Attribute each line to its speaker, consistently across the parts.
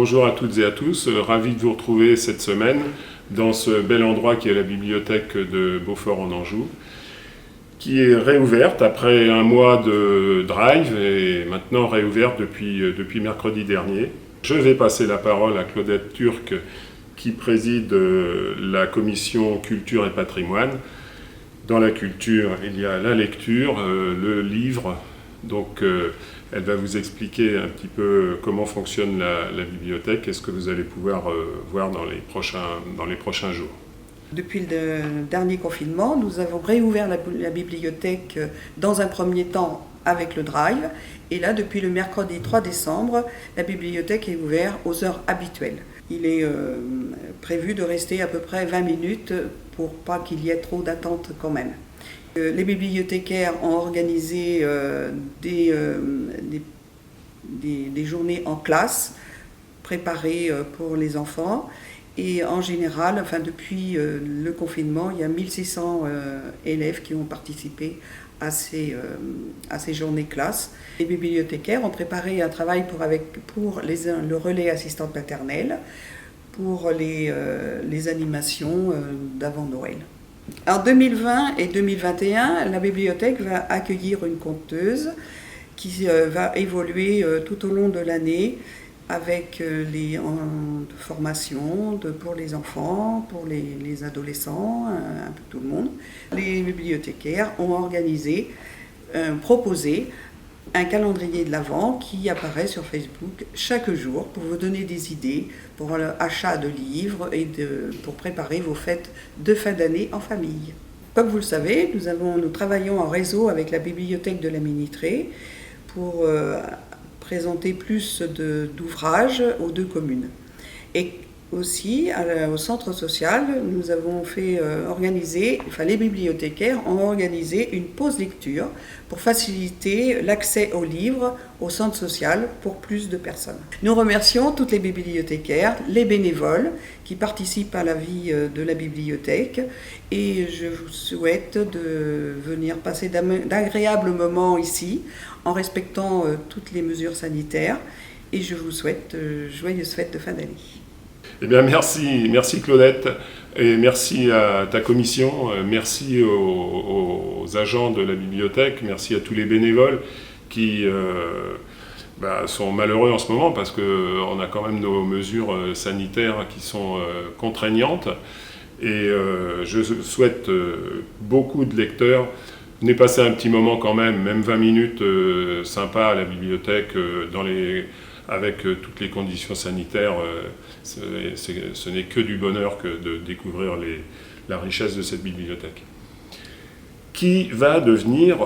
Speaker 1: Bonjour à toutes et à tous, ravi de vous retrouver cette semaine dans ce bel endroit qui est la bibliothèque de Beaufort en Anjou, qui est réouverte après un mois de drive et maintenant réouverte depuis mercredi dernier. Je vais passer la parole à Claudette Turc qui préside la commission culture et patrimoine. Dans la culture, il y a la lecture, le livre, donc elle va vous expliquer un petit peu comment fonctionne la bibliothèque et ce que vous allez pouvoir voir dans les prochains jours.
Speaker 2: Depuis le dernier confinement, nous avons réouvert la bibliothèque dans un premier temps avec le drive. Et là, depuis le mercredi 3 décembre, la bibliothèque est ouverte aux heures habituelles. Il est prévu de rester à peu près 20 minutes pour pas qu'il y ait trop d'attente quand même. Les bibliothécaires ont organisé des journées en classe préparées pour les enfants. Et en général, depuis le confinement, il y a 1600 élèves qui ont participé à ces journées classe. Les bibliothécaires ont préparé un travail pour le relais assistante maternelle, pour les animations d'avant Noël. En 2020 et 2021, la bibliothèque va accueillir une conteuse qui va évoluer tout au long de l'année avec les formations pour les enfants, pour les adolescents, un peu tout le monde. Les bibliothécaires ont proposé un calendrier de l'Avent qui apparaît sur Facebook chaque jour pour vous donner des idées pour l'achat de livres et pour préparer vos fêtes de fin d'année en famille. Comme vous le savez, nous travaillons en réseau avec la bibliothèque de la Minitrée pour présenter plus d'ouvrages aux deux communes. Et aussi, au centre social, nous avons les bibliothécaires ont organisé une pause lecture pour faciliter l'accès aux livres au centre social pour plus de personnes. Nous remercions toutes les bibliothécaires, les bénévoles qui participent à la vie de la bibliothèque et je vous souhaite de venir passer d'agréables moments ici en respectant toutes les mesures sanitaires et je vous souhaite joyeuses fêtes de fin d'année.
Speaker 1: Eh bien, merci Claudette, et merci à ta commission, merci aux agents de la bibliothèque, merci à tous les bénévoles qui sont malheureux en ce moment parce qu'on a quand même nos mesures sanitaires qui sont contraignantes. Et je souhaite beaucoup de lecteurs. Venez passer un petit moment quand même 20 minutes sympa à la bibliothèque avec toutes les conditions sanitaires, ce n'est que du bonheur que de découvrir la richesse de cette bibliothèque. Qui va devenir,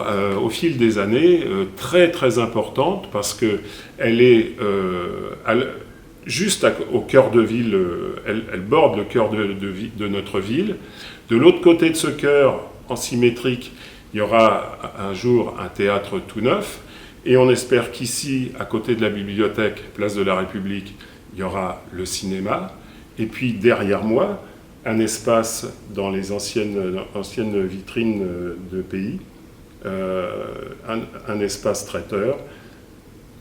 Speaker 1: au fil des années, très très importante parce qu'elle est juste au cœur de ville, elle borde le cœur de notre ville. De l'autre côté de ce cœur, en symétrique, il y aura un jour un théâtre tout neuf. Et on espère qu'ici, à côté de la bibliothèque, place de la République, il y aura le cinéma. Et puis derrière moi, un espace dans les anciennes vitrines de pays, un espace traiteur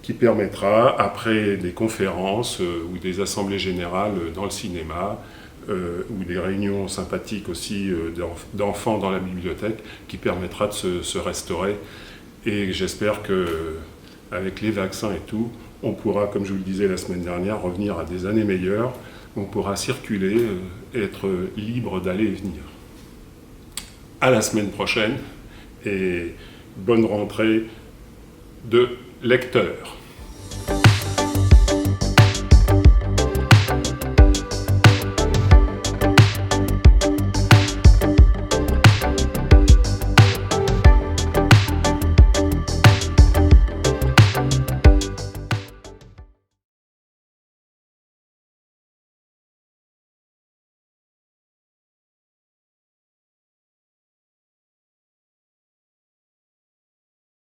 Speaker 1: qui permettra, après des conférences ou des assemblées générales dans le cinéma, ou des réunions sympathiques aussi d'enfants dans la bibliothèque, qui permettra de se restaurer. Et j'espère qu'avec les vaccins et tout, on pourra, comme je vous le disais la semaine dernière, revenir à des années meilleures. On pourra circuler, être libre d'aller et venir. À la semaine prochaine et bonne rentrée de lecteurs.